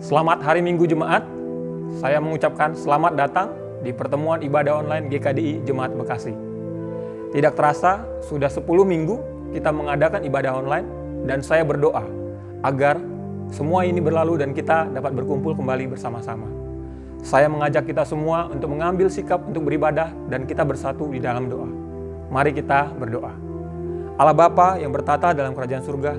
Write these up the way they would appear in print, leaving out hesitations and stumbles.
Selamat hari Minggu Jemaat. Saya mengucapkan selamat datang di pertemuan ibadah online GKDI Jemaat Bekasi. Tidak terasa, sudah 10 minggu kita mengadakan ibadah online dan saya berdoa agar semua ini berlalu dan kita dapat berkumpul kembali bersama-sama. Saya mengajak kita semua untuk mengambil sikap untuk beribadah dan kita bersatu di dalam doa. Mari kita berdoa. Allah Bapa yang bertata dalam kerajaan surga,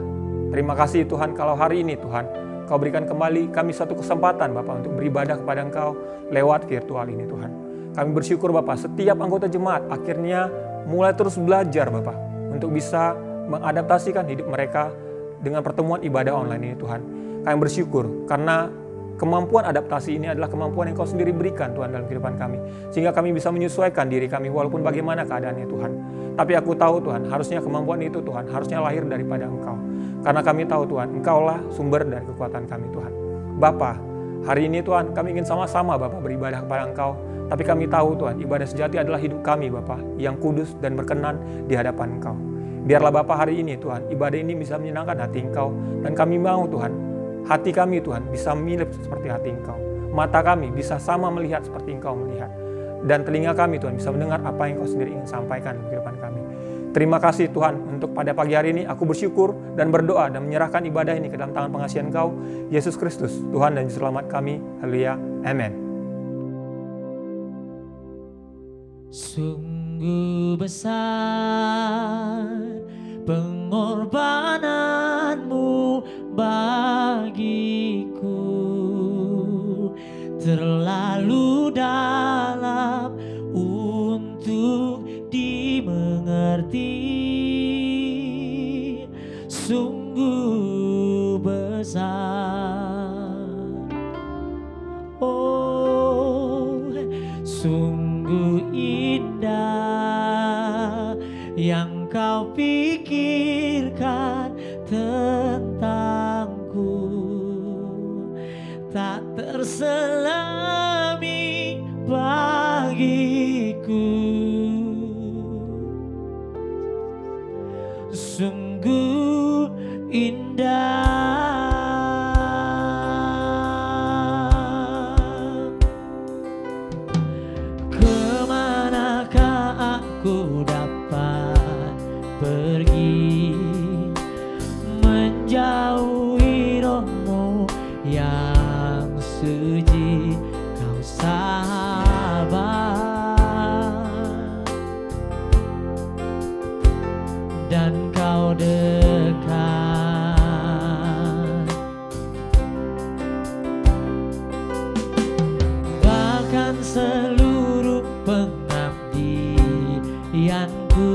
terima kasih Tuhan kalau hari ini Tuhan, Kau berikan kembali kami satu kesempatan Bapak untuk beribadah kepada Engkau lewat virtual ini Tuhan. Kami bersyukur Bapak, setiap anggota jemaat akhirnya mulai terus belajar Bapak untuk bisa mengadaptasikan hidup mereka dengan pertemuan ibadah online ini Tuhan. Kami bersyukur karena kemampuan adaptasi ini adalah kemampuan yang Kau sendiri berikan Tuhan dalam kehidupan kami. Sehingga kami bisa menyesuaikan diri kami walaupun bagaimana keadaannya Tuhan. Tapi aku tahu Tuhan, harusnya kemampuan itu Tuhan, harusnya lahir daripada Engkau. Karena kami tahu Tuhan, Engkaulah sumber dari kekuatan kami Tuhan. Bapa, hari ini Tuhan kami ingin sama-sama Bapak beribadah kepada Engkau. Tapi kami tahu Tuhan, ibadah sejati adalah hidup kami Bapak yang kudus dan berkenan di hadapan Engkau. Biarlah Bapak hari ini Tuhan, ibadah ini bisa menyenangkan hati Engkau. Dan kami mau Tuhan, hati kami Tuhan bisa mirip seperti hati Engkau. Mata kami bisa sama melihat seperti Engkau melihat. Dan telinga kami Tuhan bisa mendengar apa yang Engkau sendiri ingin sampaikan di kehidupan kami. Terima kasih Tuhan untuk pada pagi hari ini aku bersyukur dan berdoa dan menyerahkan ibadah ini ke dalam tangan pengasihan Engkau, Yesus Kristus, Tuhan dan Juru Selamat kami. Haleluya. Amin. Sungguh besar pengorbananmu bagiku, terlalu dalam untuk dimengerti. Sungguh besar, oh sungguh indah yang Kau pikirkan tentangku, tak terselami bagiku. Sungguh indah. Kemanakah aku dapat pergi menjauhi rohmu yang suci, Kau sahabat dan Kau dekat, bahkan seluruh pengabdianku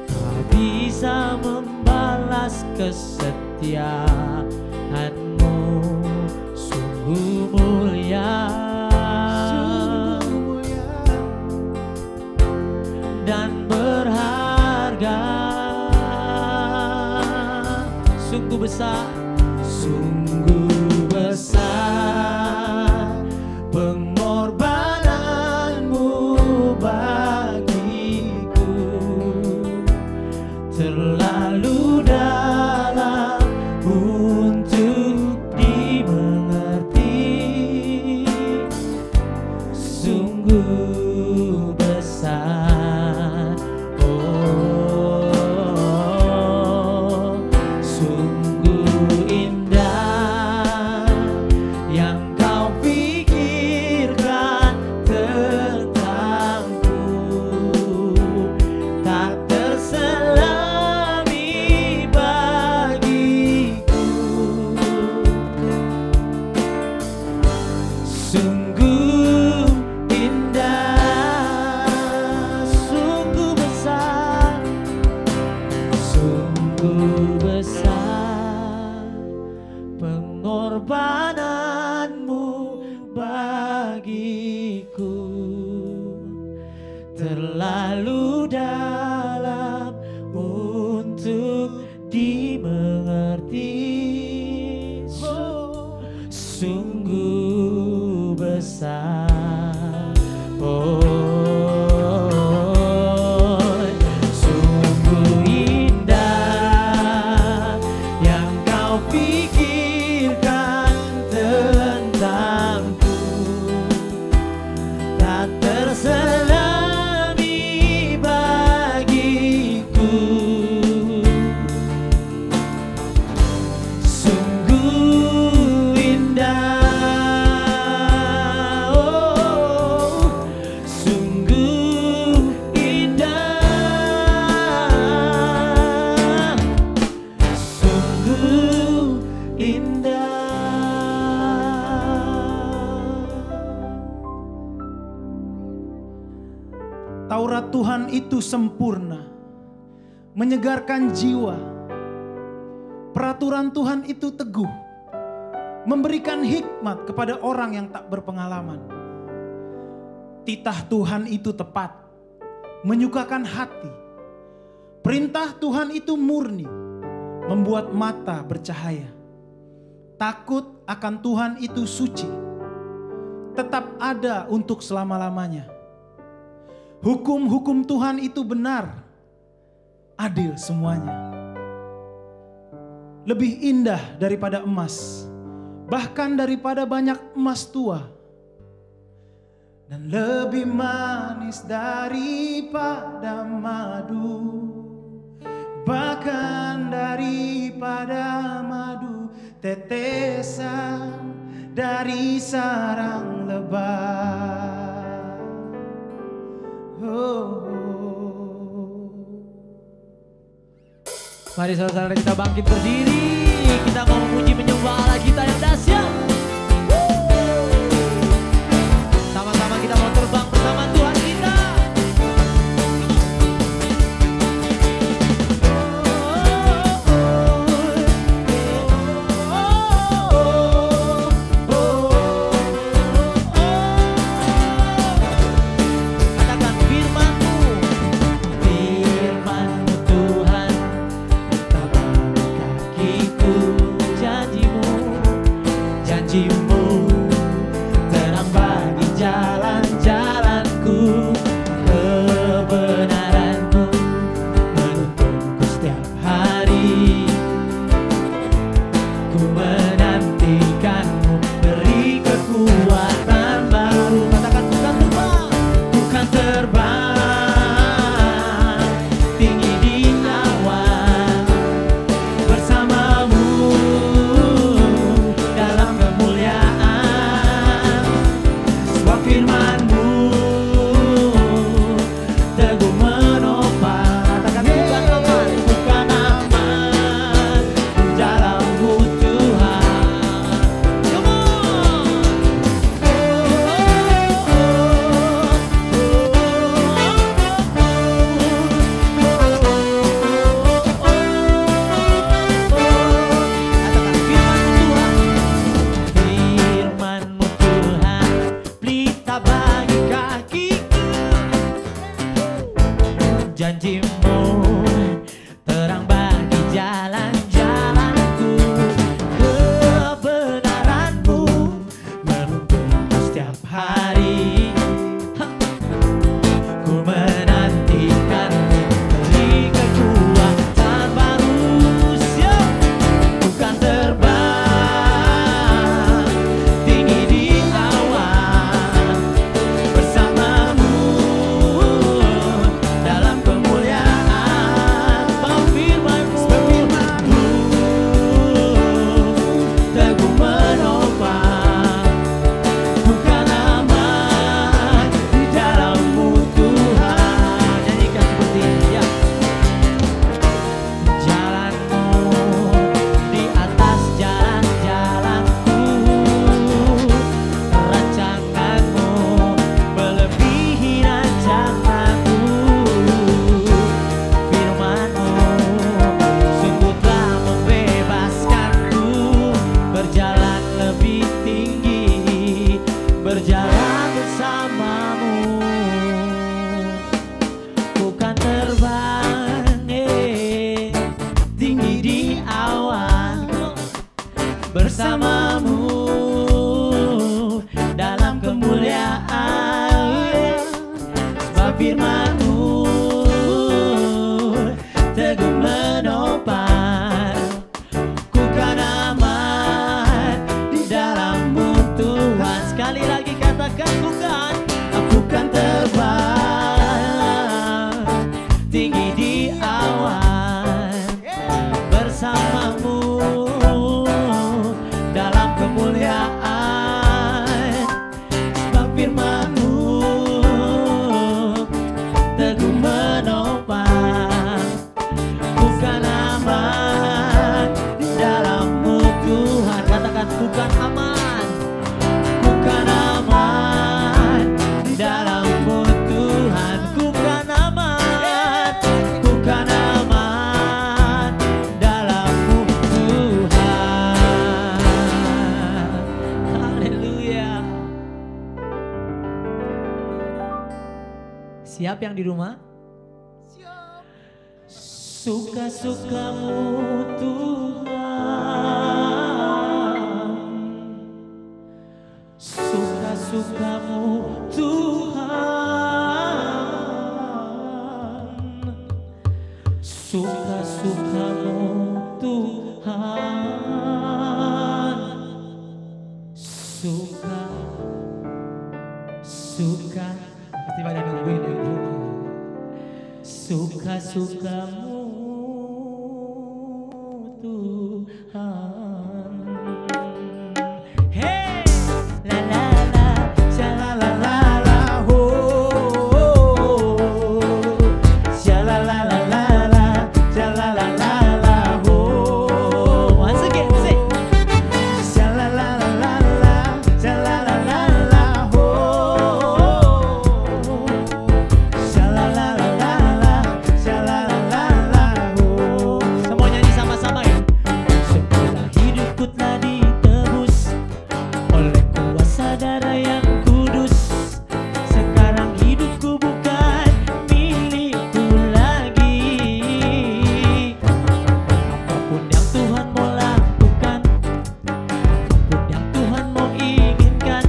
tak bisa membalas kesetiaanmu. Sungguh mulia dan berharga, sungguh besar, sungguh besar pengorbananmu bagiku, terlalu dalam untuk dimengerti. Sungguh besar, oh sungguh indah yang Kau pikirkan tentangku, tak terselami bagiku. Sungguh indah, sungguh besar, sungguh besar pengorbananmu bagiku, terlalu dalam untuk dimengerti. Sungguh besar, oh sungguh indah yang Kau pikirkan Taurat Tuhan itu sempurna, menyegarkan jiwa. Peraturan Tuhan itu teguh, memberikan hikmat kepada orang yang tak berpengalaman. Titah Tuhan itu tepat, menyukakan hati. Perintah Tuhan itu murni, membuat mata bercahaya. Takut akan Tuhan itu suci, tetap ada untuk selama-lamanya. Hukum-hukum Tuhan itu benar, adil semuanya. Lebih indah daripada emas, bahkan daripada banyak emas tua. Dan lebih manis daripada madu, bahkan daripada madu, tetesan dari sarang lebah. Oh. Mari saudara kita bangkit berdiri, kita mau memuji menyembah Allah kita yang dahsyat. Sama-sama kita mau terbang bersama Tuhan kita. Katakan firman-Mu, firman-Mu Tuhan, kakiku, janji-Mu, janji-Mu terang bagi jalan-jalanku, kebenaran-Mu menuntunku setiap hari. Ku menantikan-Mu, beri kekuatan baru. Katakan bukan terbang, bukan terbang tinggi di awan, bersama-Mu dalam kemuliaan. Sebab firman-Mu teguh menopang. Katakan bukan aman, bukan aman di dalam-Mu Tuhan. Come on. Katakan firman-Mu Tuhan, pelita bagi kakiku, janji-Mu terang bagi jalan-jalanku, kebenaran-Mu menuntunku setiap hari. Ku menantikan-Mu, beri kekuatan baru. Siap, bukan terbang tinggi di awan, bersama-Mu dalam kemuliaan. Sebab firman-Mu teguh menopang, bukan aman di dalam-Mu Tuhan. Nyanyikan seperti ini ya. Jalan-Mu di atas jalan-jalanku, rancangan-Mu melebihi rancanganku. Firman-Mu sungguh telah membebaskanku, berjalan lebih tinggi, berjalan bersama-Mu. Bukan terbang tinggi di awan, bersama-Mu dalam kemuliaan. Sebab firman-Mu teguh menopang, ku kan aman di dalam-Mu Tuhan. Sekali lagi katakan bukan, aku kan terbang tinggi di awan, bersama-Mu dalam kemuliaan. Sebab firman-Mu Siap yang di rumah? Siap. Suka-sukamu Tuhan, suka-sukamu Tuhan, suka-sukamu Tuhan, suka pasti pada nungguin ya. Suka-sukamu Tuhan. Hey, la la la, sha la la la la, ho, sha la la la la la, sha la la la la, ho. Once again, say, sha la la la la la, sha la la la la, ho, sha la la la la la, sha la la la la, ho. Semua nyanyi sama-sama ya. Setelah hidupku telah ditebus oleh kuasa darah yang kudus, sekarang hidupku bukan milikku lagi. Apapun yang Tuhan mau lakukan, apapun yang Tuhan mau inginkan,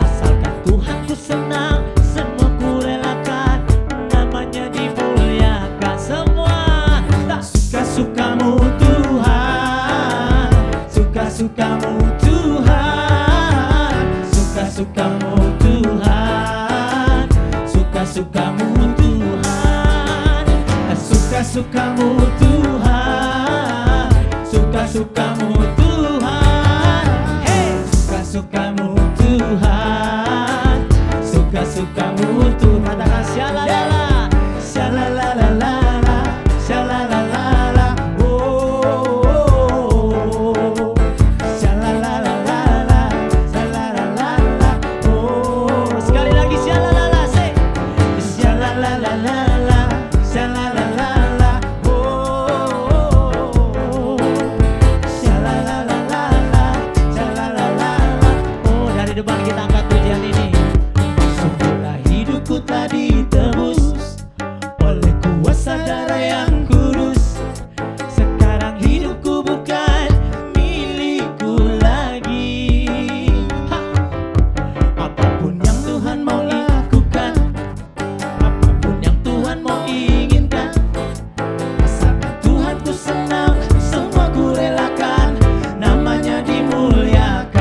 asalkan Tuhan ku senang, semua ku relakan, namanya dimuliakan. Semua tak suka-sukamu Tuhan, suka-sukamu Tuhan, suka-sukamu Tuhan, suka-sukamu Tuhan, suka-sukamu Tuhan, suka-sukamu Tuhan, hey, suka-sukamu Tuhan, suka-sukamu Tuhan. Katakan syalalala, syalalala, syalalala, oh, syalalala, syalalala, oh. Sekali lagi syalalala, say, syalalala, syalalala, oh, syalalala, syalalala, oh. Dari depan kita angkat pujian ini. Sungguhlah hidupku telah ditebus oleh kuasa darah yang kudus, sekarang hidupku bukan milikku lagi. Ha. Apapun yang Tuhan mau lakukan, apapun yang Tuhan mau inginkan, asalkan Tuhan ku senang, semua ku relakan, namanya dimuliakan.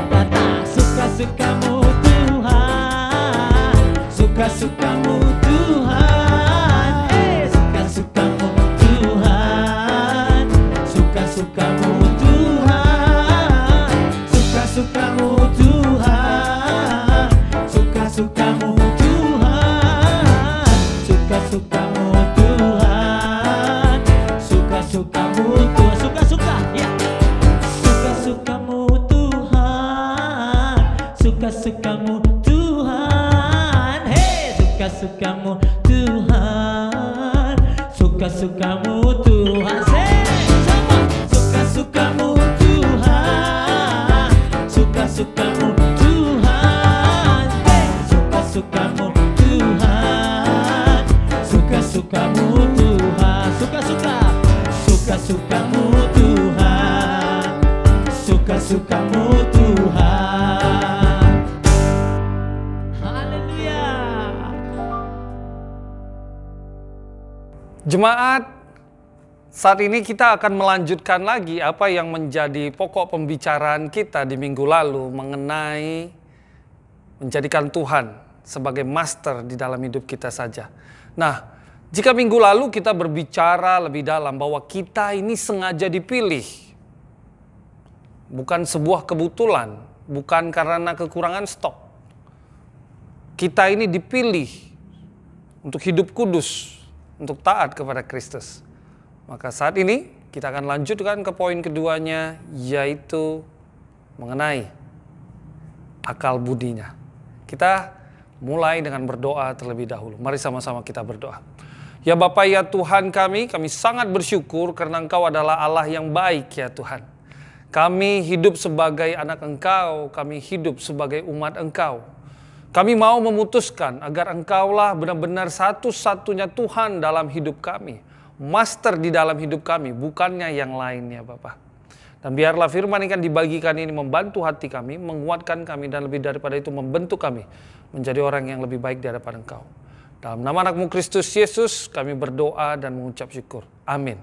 Kata suka-sukamu Tuhan, suka-sukamu Tuhan, suka-sukamu Tuhan, suka-sukamu Tuhan, suka-sukamu Tuhan, suka-sukamu Tuhan, suka-sukamu Tuhan, suka-sukamu Tuhan, suka-suka ya, suka-sukamu Tuhan, suka-sukamu Tuhan, hey, suka-sukamu Tuhan, suka-sukamu Tuhan, say, sama, suka-sukamu Tuhan, suka-sukamu Tuhan, hey, suka-sukamu Tuhan, suka-sukamu Tuhan, suka-suka, suka-sukamu Tuhan, suka-sukamu Tuhan. Haleluya. Jemaat, saat ini kita akan melanjutkan lagi apa yang menjadi pokok pembicaraan kita di minggu lalu mengenai menjadikan Tuhan sebagai master di dalam hidup kita saja. Nah, jika minggu lalu kita berbicara lebih dalam bahwa kita ini sengaja dipilih, bukan sebuah kebetulan, bukan karena kekurangan stok. Kita ini dipilih untuk hidup kudus, untuk taat kepada Kristus. Maka saat ini kita akan lanjutkan ke poin keduanya, yaitu mengenai akal budinya. Kita mulai dengan berdoa terlebih dahulu. Mari sama-sama kita berdoa. Ya Bapa, ya Tuhan kami sangat bersyukur karena Engkau adalah Allah yang baik ya Tuhan. Kami hidup sebagai anak Engkau, kami hidup sebagai umat Engkau. Kami mau memutuskan agar Engkaulah benar-benar satu-satunya Tuhan dalam hidup kami. Master di dalam hidup kami, bukannya yang lainnya Bapa. Dan biarlah firman yang dibagikan ini membantu hati kami, menguatkan kami, dan lebih daripada itu membentuk kami menjadi orang yang lebih baik di hadapan Engkau. Dalam nama anakmu Kristus Yesus kami berdoa dan mengucap syukur. Amin.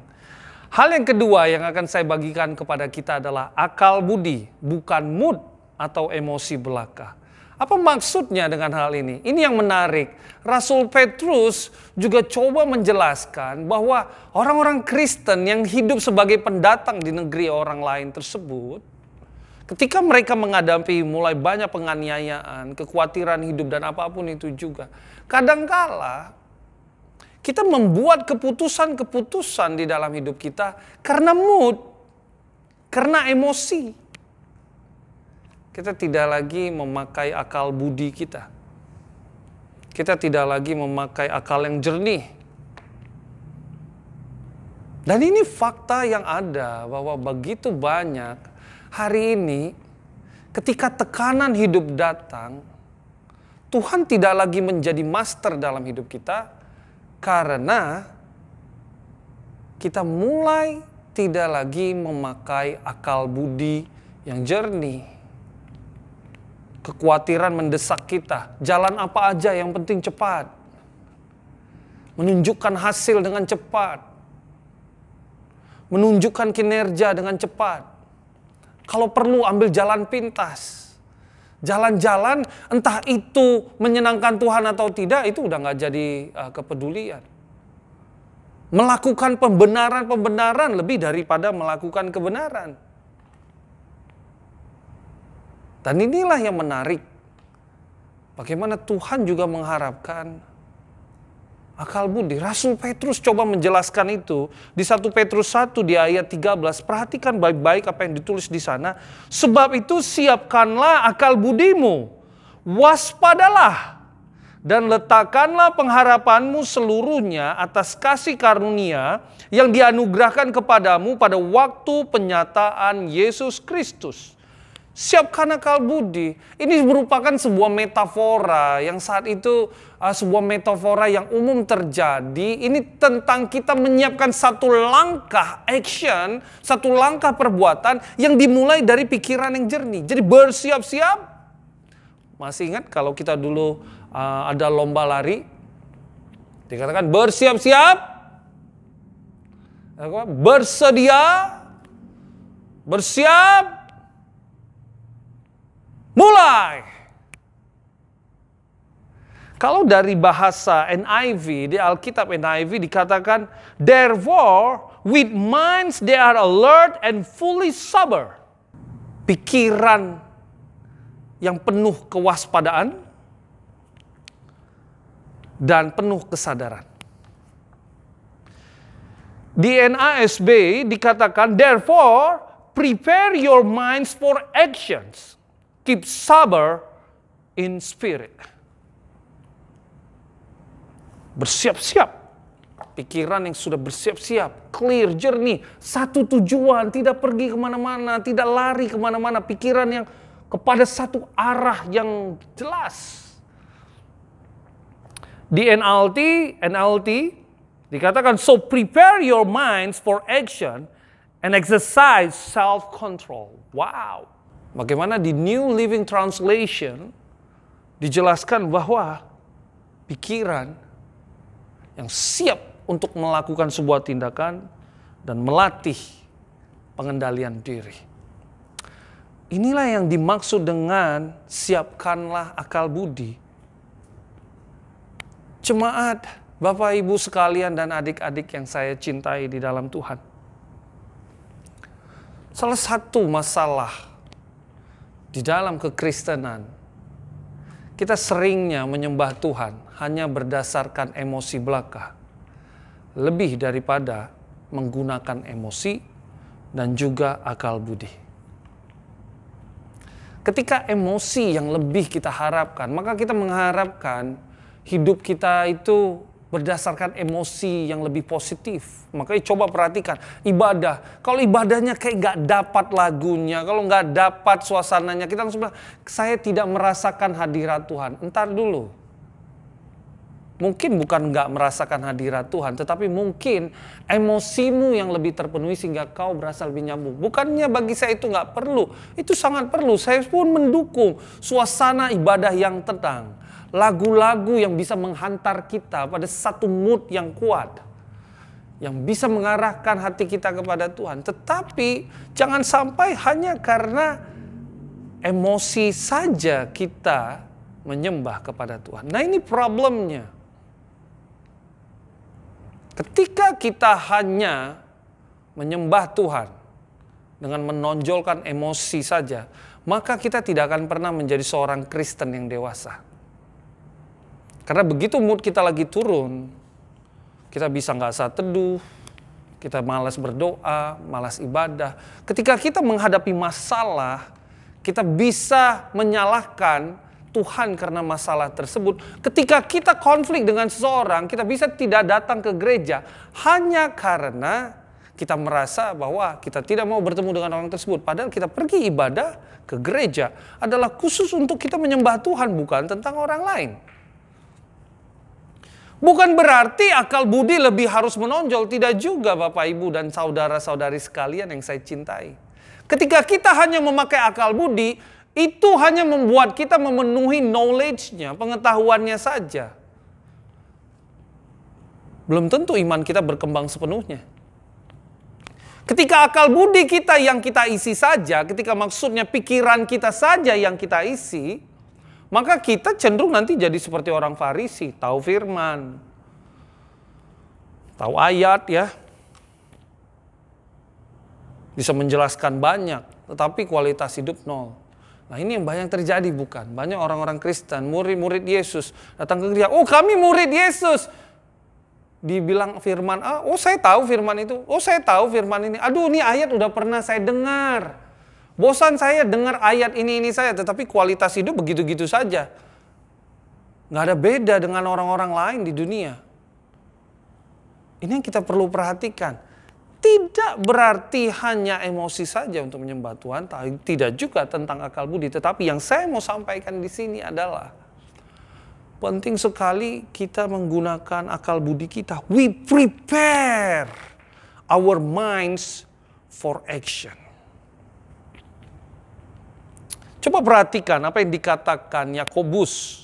Hal yang kedua yang akan saya bagikan kepada kita adalah akal budi, bukan mood atau emosi belaka. Apa maksudnya dengan hal ini? Ini yang menarik. Rasul Petrus juga coba menjelaskan bahwa orang-orang Kristen yang hidup sebagai pendatang di negeri orang lain tersebut, ketika mereka menghadapi mulai banyak penganiayaan, kekhawatiran hidup dan apapun itu juga, kadangkala kita membuat keputusan-keputusan di dalam hidup kita karena mood, karena emosi. Kita tidak lagi memakai akal budi kita. Kita tidak lagi memakai akal yang jernih. Dan ini fakta yang ada bahwa begitu banyak hari ini ketika tekanan hidup datang, Tuhan tidak lagi menjadi master dalam hidup kita karena kita mulai tidak lagi memakai akal budi yang jernih. Kekhawatiran mendesak kita. Jalan apa aja yang penting cepat. Menunjukkan hasil dengan cepat. Menunjukkan kinerja dengan cepat. Kalau perlu ambil jalan pintas. Jalan-jalan entah itu menyenangkan Tuhan atau tidak, itu udah gak jadi kepedulian. Melakukan pembenaran-pembenaran lebih daripada melakukan kebenaran. Dan inilah yang menarik. Bagaimana Tuhan juga mengharapkan akal budi. Rasul Petrus coba menjelaskan itu di 1 Petrus 1 di ayat 13. Perhatikan baik-baik apa yang ditulis di sana. Sebab itu siapkanlah akal budimu. Waspadalah. Dan letakkanlah pengharapanmu seluruhnya atas kasih karunia yang dianugerahkan kepadamu pada waktu penyataan Yesus Kristus. Siapkan akal budi. Ini merupakan sebuah metafora yang saat itu sebuah metafora yang umum terjadi. Ini tentang kita menyiapkan satu langkah action, satu langkah perbuatan yang dimulai dari pikiran yang jernih. Jadi bersiap-siap. Masih ingat kalau kita dulu ada lomba lari? Dikatakan bersiap-siap. Bersedia. Bersiap. Mulai. Kalau dari bahasa NIV, di Alkitab NIV dikatakan, therefore with minds they are alert and fully sober. Pikiran yang penuh kewaspadaan dan penuh kesadaran. Di NASB dikatakan, therefore prepare your minds for actions. Keep sober in spirit. Bersiap-siap. Pikiran yang sudah bersiap-siap. Clear, jernih. Satu tujuan. Tidak pergi kemana-mana. Tidak lari kemana-mana. Pikiran yang kepada satu arah yang jelas. Di NLT dikatakan, so prepare your minds for action and exercise self-control. Wow. Bagaimana di New Living Translation dijelaskan bahwa pikiran yang siap untuk melakukan sebuah tindakan dan melatih pengendalian diri. Inilah yang dimaksud dengan siapkanlah akal budi. Jemaat, Bapak Ibu sekalian dan adik-adik yang saya cintai di dalam Tuhan. Salah satu masalah di dalam kekristenan, kita seringnya menyembah Tuhan hanya berdasarkan emosi belaka. Lebih daripada menggunakan emosi dan juga akal budi. Ketika emosi yang lebih kita harapkan, maka kita mengharapkan hidup kita itu berdasarkan emosi yang lebih positif. Makanya coba perhatikan ibadah. Kalau ibadahnya kayak nggak dapat lagunya, kalau nggak dapat suasananya, kita langsung bilang, saya tidak merasakan hadirat Tuhan. Entar dulu. Mungkin bukan nggak merasakan hadirat Tuhan, tetapi mungkin emosimu yang lebih terpenuhi sehingga kau berasa lebih nyambung. Bukannya bagi saya itu nggak perlu, itu sangat perlu. Saya pun mendukung suasana ibadah yang tenang. Lagu-lagu yang bisa menghantar kita pada satu mood yang kuat. Yang bisa mengarahkan hati kita kepada Tuhan. Tetapi jangan sampai hanya karena emosi saja kita menyembah kepada Tuhan. Nah ini problemnya. Ketika kita hanya menyembah Tuhan dengan menonjolkan emosi saja, maka kita tidak akan pernah menjadi seorang Kristen yang dewasa. Karena begitu mood kita lagi turun, kita bisa nggak saat teduh, kita malas berdoa, malas ibadah. Ketika kita menghadapi masalah, kita bisa menyalahkan Tuhan karena masalah tersebut. Ketika kita konflik dengan seseorang, kita bisa tidak datang ke gereja hanya karena kita merasa bahwa kita tidak mau bertemu dengan orang tersebut. Padahal kita pergi ibadah ke gereja adalah khusus untuk kita menyembah Tuhan, bukan tentang orang lain. Bukan berarti akal budi lebih harus menonjol, tidak juga Bapak Ibu dan saudara-saudari sekalian yang saya cintai. Ketika kita hanya memakai akal budi, itu hanya membuat kita memenuhi knowledge-nya, pengetahuannya saja. Belum tentu iman kita berkembang sepenuhnya. Ketika akal budi kita yang kita isi saja, ketika maksudnya pikiran kita saja yang kita isi, maka kita cenderung nanti jadi seperti orang Farisi, tahu firman, tahu ayat ya, bisa menjelaskan banyak, tetapi kualitas hidup nol. Nah ini yang banyak terjadi bukan? Banyak orang-orang Kristen, murid-murid Yesus datang ke gereja, oh kami murid Yesus. Dibilang firman, oh saya tahu firman itu, oh saya tahu firman ini, aduh ini ayat udah pernah saya dengar. Bosan saya dengar ayat ini saya, tetapi kualitas hidup begitu-gitu saja. Nggak ada beda dengan orang-orang lain di dunia. Ini yang kita perlu perhatikan. Tidak berarti hanya emosi saja untuk menyembah Tuhan, tidak juga tentang akal budi. Tetapi yang saya mau sampaikan di sini adalah penting sekali kita menggunakan akal budi kita. We prepare our minds for action. Coba perhatikan apa yang dikatakan Yakobus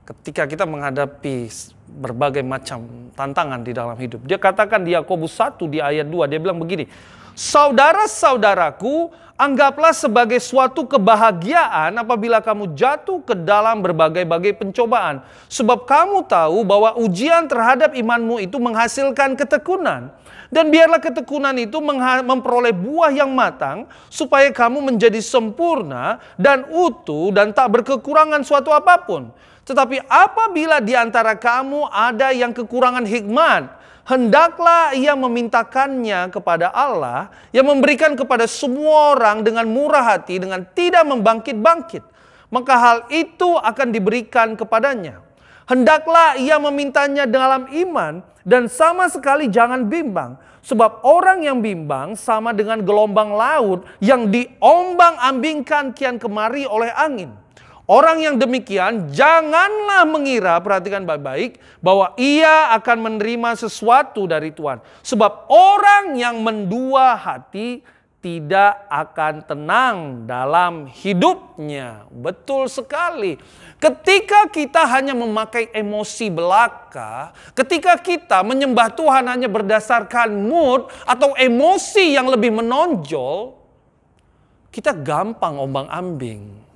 ketika kita menghadapi berbagai macam tantangan di dalam hidup. Dia katakan di Yakobus 1 di ayat 2, dia bilang begini, saudara-saudaraku, anggaplah sebagai suatu kebahagiaan apabila kamu jatuh ke dalam berbagai-bagai pencobaan. Sebab kamu tahu bahwa ujian terhadap imanmu itu menghasilkan ketekunan. Dan biarlah ketekunan itu memperoleh buah yang matang, supaya kamu menjadi sempurna dan utuh dan tak berkekurangan suatu apapun. Tetapi apabila di antara kamu ada yang kekurangan hikmat, hendaklah ia memintakannya kepada Allah yang memberikan kepada semua orang dengan murah hati, dengan tidak membangkit-bangkit. Maka hal itu akan diberikan kepadanya. Hendaklah ia memintanya dalam iman dan sama sekali jangan bimbang. Sebab orang yang bimbang sama dengan gelombang laut yang diombang-ambingkan kian kemari oleh angin. Orang yang demikian janganlah mengira, perhatikan baik-baik, bahwa ia akan menerima sesuatu dari Tuhan. Sebab orang yang mendua hati tidak akan tenang dalam hidupnya. Betul sekali. Ketika kita hanya memakai emosi belaka, ketika kita menyembah Tuhan hanya berdasarkan mood atau emosi yang lebih menonjol, kita gampang ombang-ambing.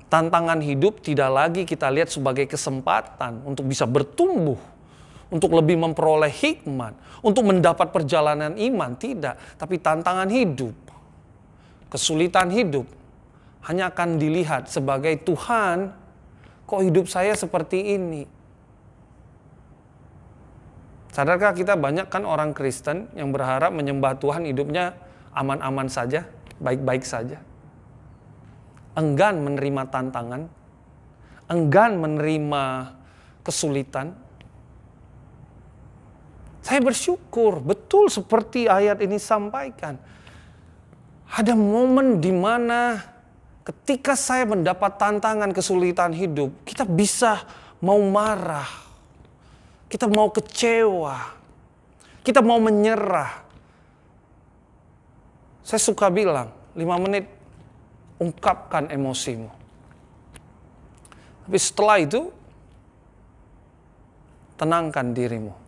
Tantangan hidup tidak lagi kita lihat sebagai kesempatan untuk bisa bertumbuh, untuk lebih memperoleh hikmat, untuk mendapat perjalanan iman, tidak. Tapi tantangan hidup, kesulitan hidup, hanya akan dilihat sebagai Tuhan, kok hidup saya seperti ini? Sadarkah kita banyak kan orang Kristen yang berharap menyembah Tuhan hidupnya aman-aman saja, baik-baik saja. Enggan menerima tantangan, enggan menerima kesulitan. Saya bersyukur, betul seperti ayat ini sampaikan. Ada momen di mana ketika saya mendapat tantangan kesulitan hidup, kita bisa mau marah, kita mau kecewa, kita mau menyerah. Saya suka bilang, 5 menit ungkapkan emosimu. Tapi setelah itu, tenangkan dirimu.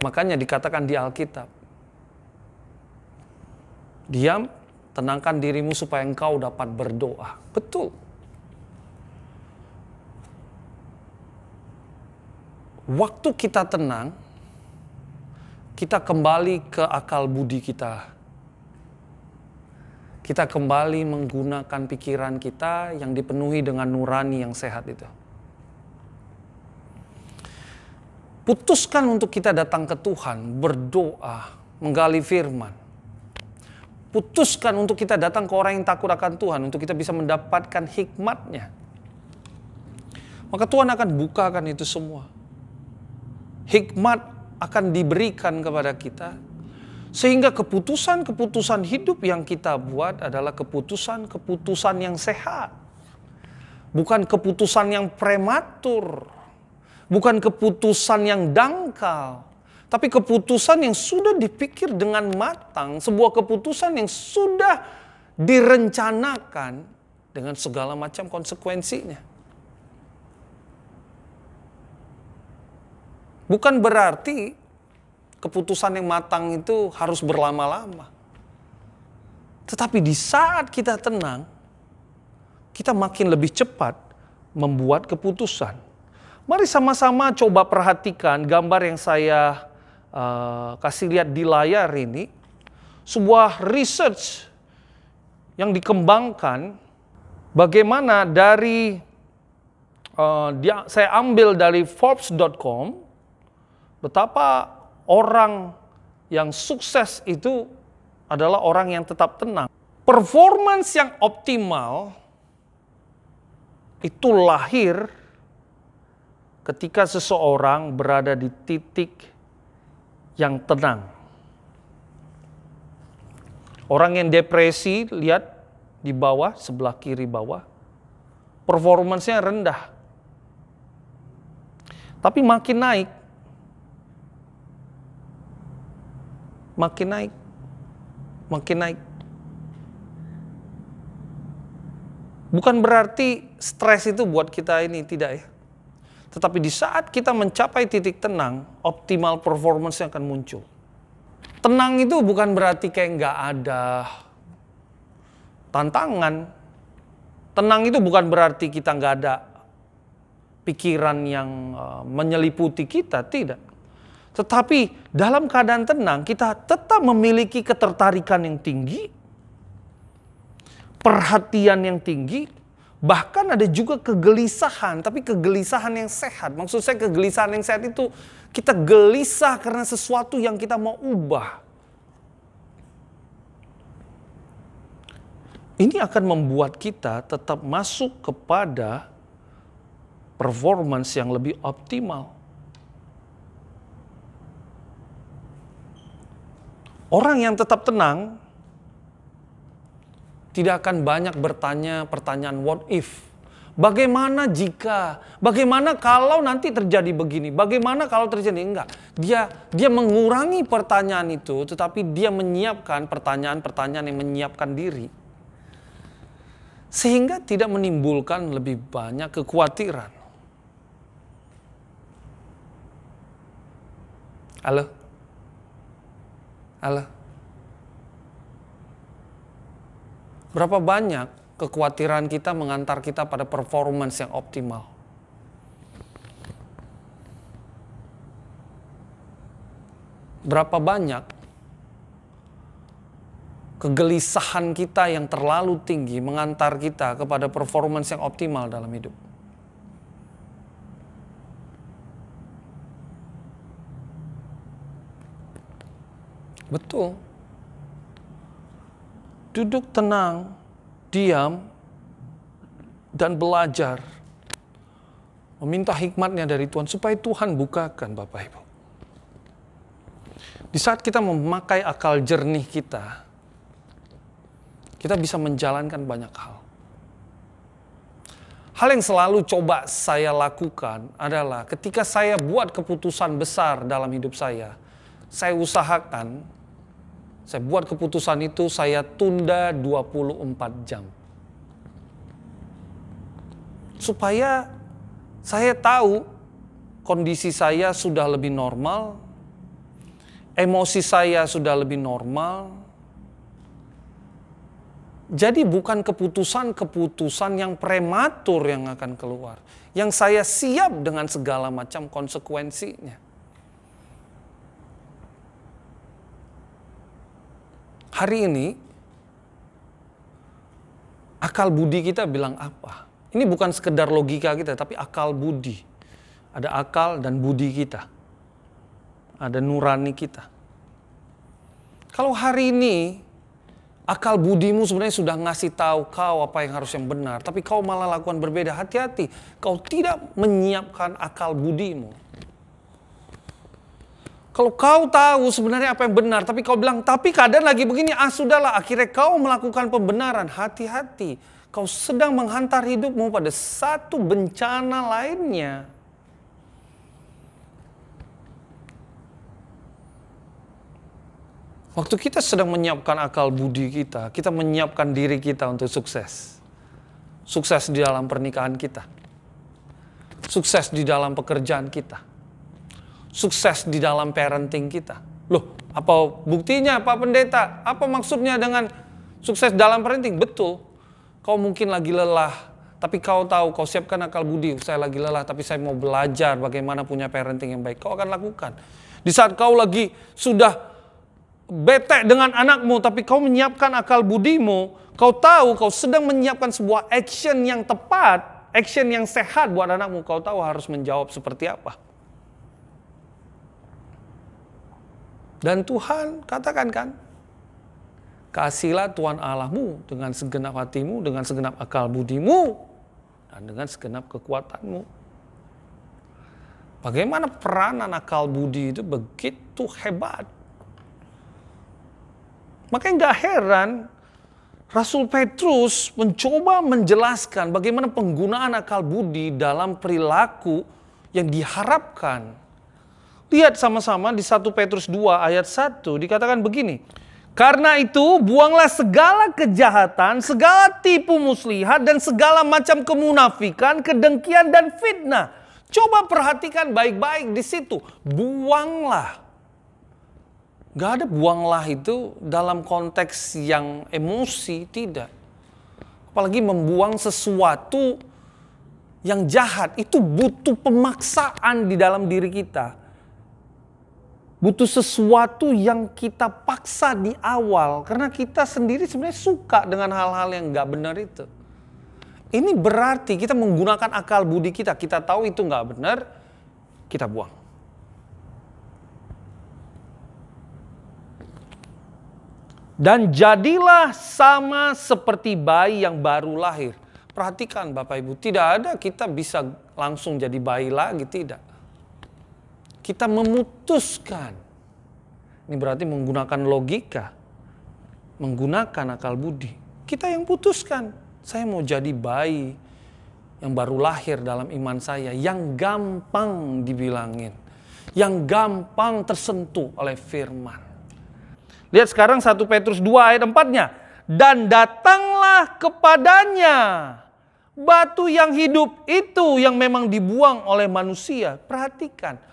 Makanya dikatakan di Alkitab, diam, tenangkan dirimu supaya engkau dapat berdoa. Betul. Waktu kita tenang, kita kembali ke akal budi kita. Kita kembali menggunakan pikiran kita yang dipenuhi dengan nurani yang sehat itu. Putuskan untuk kita datang ke Tuhan, berdoa, menggali firman. Putuskan untuk kita datang ke orang yang takut akan Tuhan, untuk kita bisa mendapatkan hikmatnya. Maka Tuhan akan bukakan itu semua. Hikmat akan diberikan kepada kita, sehingga keputusan-keputusan hidup yang kita buat adalah keputusan-keputusan yang sehat. Bukan keputusan yang prematur. Bukan keputusan yang dangkal, tapi keputusan yang sudah dipikir dengan matang, sebuah keputusan yang sudah direncanakan dengan segala macam konsekuensinya. Bukan berarti keputusan yang matang itu harus berlama-lama. Tetapi di saat kita tenang, kita makin lebih cepat membuat keputusan. Mari sama-sama coba perhatikan gambar yang saya kasih lihat di layar ini. Sebuah research yang dikembangkan bagaimana dari, saya ambil dari Forbes.com, betapa orang yang sukses itu adalah orang yang tetap tenang. Performance yang optimal itu lahir ketika seseorang berada di titik yang tenang. Orang yang depresi, lihat di bawah, sebelah kiri bawah, performance-nya rendah. Tapi makin naik, makin naik, makin naik. Bukan berarti stres itu buat kita ini, tidak ya. Tetapi di saat kita mencapai titik tenang, optimal performance yang akan muncul. Tenang itu bukan berarti kayak nggak ada tantangan. Tenang itu bukan berarti kita nggak ada pikiran yang menyeliputi kita, tidak. Tetapi dalam keadaan tenang, kita tetap memiliki ketertarikan yang tinggi, perhatian yang tinggi, bahkan ada juga kegelisahan, tapi kegelisahan yang sehat. Maksud saya kegelisahan yang sehat itu kita gelisah karena sesuatu yang kita mau ubah. Ini akan membuat kita tetap masuk kepada performance yang lebih optimal. Orang yang tetap tenang tidak akan banyak bertanya pertanyaan what if. Bagaimana jika? Bagaimana kalau nanti terjadi begini? Bagaimana kalau terjadi? Enggak. Dia mengurangi pertanyaan itu, tetapi dia menyiapkan pertanyaan-pertanyaan yang menyiapkan diri. Sehingga tidak menimbulkan lebih banyak kekhawatiran. Halo? Halo? Berapa banyak kekhawatiran kita mengantar kita pada performance yang optimal? Berapa banyak kegelisahan kita yang terlalu tinggi mengantar kita kepada performance yang optimal dalam hidup? Betul. Duduk tenang, diam, dan belajar. Meminta hikmatnya dari Tuhan supaya Tuhan bukakan Bapak Ibu. Di saat kita memakai akal jernih kita bisa menjalankan banyak hal. Hal yang selalu coba saya lakukan adalah ketika saya buat keputusan besar dalam hidup saya usahakan, saya buat keputusan itu saya tunda 24 jam. Supaya saya tahu kondisi saya sudah lebih normal, emosi saya sudah lebih normal. Jadi bukan keputusan-keputusan yang prematur yang akan keluar. Yang saya siap dengan segala macam konsekuensinya. Hari ini, akal budi kita bilang apa? Ini bukan sekedar logika kita, tapi akal budi. Ada akal dan budi kita. Ada nurani kita. Kalau hari ini, akal budimu sebenarnya sudah ngasih tahu kau apa yang harus yang benar. Tapi kau malah lakukan berbeda. Hati-hati, kau tidak menyiapkan akal budimu. Kalau kau tahu sebenarnya apa yang benar, tapi kau bilang, tapi keadaan lagi begini, sudahlah. Akhirnya kau melakukan pembenaran. Hati-hati. Kau sedang menghantar hidupmu pada satu bencana lainnya. Waktu kita sedang menyiapkan akal budi kita menyiapkan diri kita untuk sukses. Sukses di dalam pernikahan kita. Sukses di dalam pekerjaan kita. Sukses di dalam parenting kita. Loh, apa buktinya Pak Pendeta? Apa maksudnya dengan sukses dalam parenting? Betul. Kau mungkin lagi lelah, tapi kau tahu, kau siapkan akal budi. Saya lagi lelah, tapi saya mau belajar bagaimana punya parenting yang baik. Kau akan lakukan. Di saat kau lagi sudah bete dengan anakmu, tapi kau menyiapkan akal budimu, kau tahu kau sedang menyiapkan sebuah action yang tepat, action yang sehat buat anakmu. Kau tahu harus menjawab seperti apa. Dan Tuhan katakan kan, kasihlah Tuhan Allahmu dengan segenap hatimu, dengan segenap akal budimu, dan dengan segenap kekuatanmu. Bagaimana peranan akal budi itu begitu hebat. Makanya gak heran Rasul Petrus mencoba menjelaskan bagaimana penggunaan akal budi dalam perilaku yang diharapkan. Lihat sama-sama di 1 Petrus 2 ayat 1 dikatakan begini. Karena itu buanglah segala kejahatan, segala tipu muslihat dan segala macam kemunafikan, kedengkian dan fitnah. Coba perhatikan baik-baik di situ. Buanglah. Gak ada buanglah itu dalam konteks yang emosi, tidak. Apalagi membuang sesuatu yang jahat, itu butuh pemaksaan di dalam diri kita. Butuh sesuatu yang kita paksa di awal. Karena kita sendiri sebenarnya suka dengan hal-hal yang gak benar itu. Ini berarti kita menggunakan akal budi kita. Kita tahu itu gak benar, kita buang. Dan jadilah sama seperti bayi yang baru lahir. Perhatikan Bapak Ibu, tidak ada kita bisa langsung jadi bayi lagi, tidak. Kita memutuskan. Ini berarti menggunakan logika. Menggunakan akal budi. Kita yang putuskan. Saya mau jadi bayi yang baru lahir dalam iman saya. Yang gampang dibilangin. Yang gampang tersentuh oleh firman. Lihat sekarang 1 Petrus 2 ayat 4-nya. Dan datanglah kepadanya batu yang hidup itu yang memang dibuang oleh manusia. Perhatikan.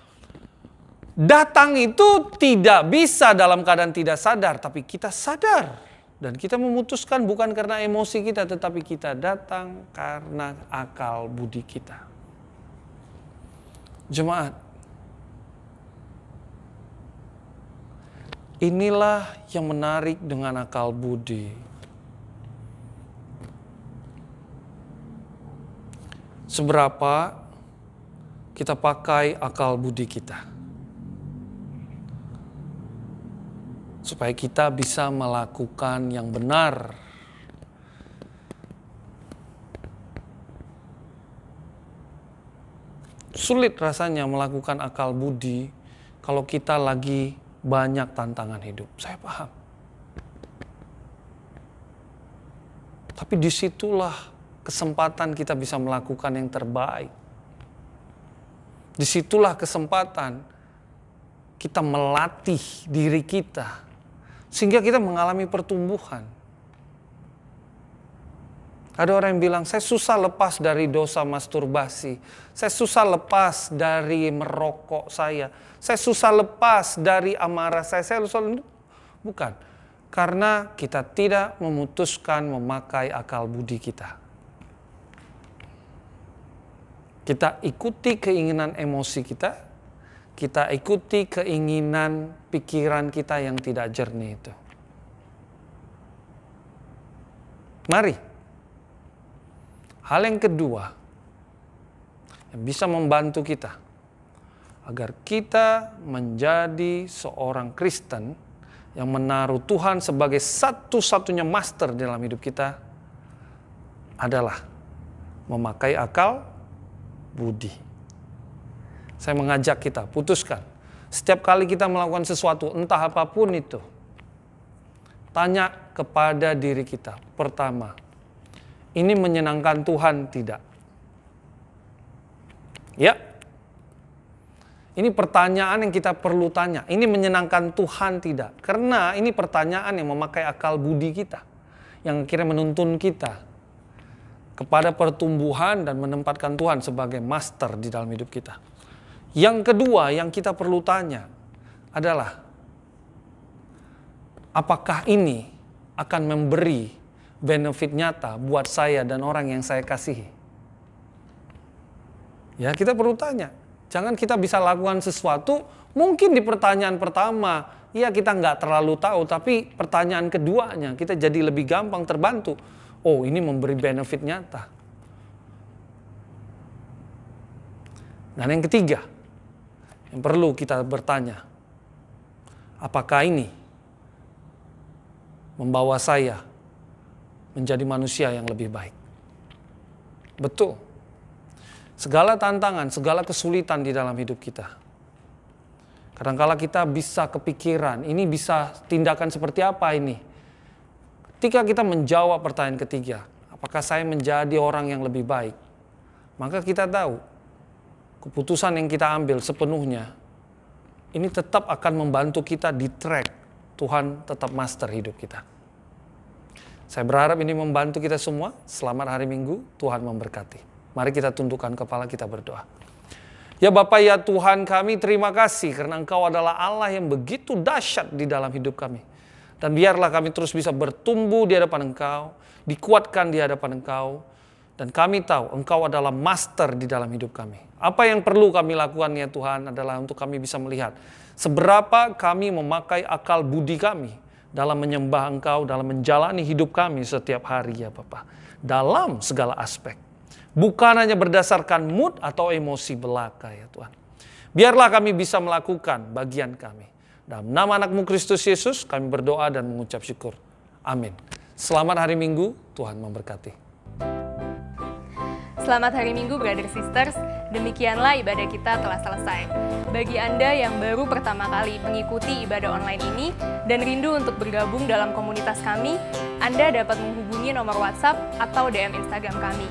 Datang itu tidak bisa dalam keadaan tidak sadar, tapi kita sadar. Dan kita memutuskan bukan karena emosi kita, tetapi kita datang karena akal budi kita. Jemaat, inilah yang menarik dengan akal budi. Seberapa kita pakai akal budi kita. Supaya kita bisa melakukan yang benar. sulit rasanya melakukan akal budi kalau kita lagi banyak tantangan hidup. Saya paham. Tapi disitulah kesempatan kita bisa melakukan yang terbaik. Disitulah kesempatan kita melatih diri kita sehingga kita mengalami pertumbuhan. Ada orang yang bilang, saya susah lepas dari dosa masturbasi. Saya susah lepas dari merokok saya susah lepas dari amarah saya susah. Bukan. Karena kita tidak memutuskan memakai akal budi kita. Kita ikuti keinginan emosi kita ikuti keinginan pikiran kita yang tidak jernih itu. Mari. Hal yang kedua yang bisa membantu kita agar kita menjadi seorang Kristen yang menaruh Tuhan sebagai satu-satunya master dalam hidup kita adalah memakai akal budi. Saya mengajak kita, putuskan. Setiap kali kita melakukan sesuatu, entah apapun itu, tanya kepada diri kita. Pertama, ini menyenangkan Tuhan tidak? Ya. Ini pertanyaan yang kita perlu tanya. Ini menyenangkan Tuhan tidak? Karena ini pertanyaan yang memakai akal budi kita. Yang akhirnya menuntun kita kepada pertumbuhan dan menempatkan Tuhan sebagai master di dalam hidup kita. Yang kedua yang kita perlu tanya adalah, apakah ini akan memberi benefit nyata buat saya dan orang yang saya kasihi? Ya, kita perlu tanya. Jangan kita bisa lakukan sesuatu, mungkin di pertanyaan pertama, ya kita nggak terlalu tahu, tapi pertanyaan keduanya kita jadi lebih gampang terbantu. Oh, ini memberi benefit nyata. Dan yang ketiga, yang perlu kita bertanya, apakah ini membawa saya menjadi manusia yang lebih baik? Betul. Segala tantangan, segala kesulitan di dalam hidup kita. Kadang-kala kita bisa kepikiran, ini bisa tindakan seperti apa ini? Ketika kita menjawab pertanyaan ketiga, apakah saya menjadi orang yang lebih baik? Maka kita tahu, keputusan yang kita ambil sepenuhnya, ini tetap akan membantu kita di track Tuhan tetap master hidup kita. Saya berharap ini membantu kita semua. Selamat hari Minggu, Tuhan memberkati. Mari kita tundukkan kepala, kita berdoa. Ya Bapa, ya Tuhan kami, terima kasih karena Engkau adalah Allah yang begitu dahsyat di dalam hidup kami. Dan biarlah kami terus bisa bertumbuh di hadapan Engkau, dikuatkan di hadapan Engkau. Dan kami tahu Engkau adalah master di dalam hidup kami. Apa yang perlu kami lakukan ya Tuhan adalah untuk kami bisa melihat seberapa kami memakai akal budi kami dalam menyembah Engkau, dalam menjalani hidup kami setiap hari ya Bapa. Dalam segala aspek. Bukan hanya berdasarkan mood atau emosi belaka ya Tuhan. Biarlah kami bisa melakukan bagian kami. Dalam nama anak-Mu Kristus Yesus kami berdoa dan mengucap syukur. Amin. Selamat hari Minggu, Tuhan memberkati. Selamat hari Minggu, Brother Sisters. Demikianlah ibadah kita telah selesai. Bagi Anda yang baru pertama kali mengikuti ibadah online ini dan rindu untuk bergabung dalam komunitas kami, Anda dapat menghubungi nomor WhatsApp atau DM Instagram kami.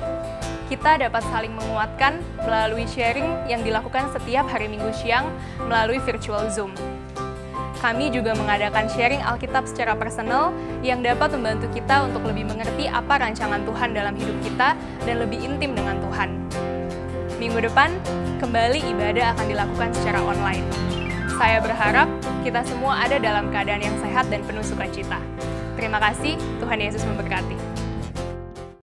Kita dapat saling menguatkan melalui sharing yang dilakukan setiap hari Minggu siang melalui virtual Zoom. Kami juga mengadakan sharing Alkitab secara personal yang dapat membantu kita untuk lebih mengerti apa rancangan Tuhan dalam hidup kita dan lebih intim dengan Tuhan. Minggu depan, kembali ibadah akan dilakukan secara online. Saya berharap kita semua ada dalam keadaan yang sehat dan penuh sukacita. Terima kasih, Tuhan Yesus memberkati.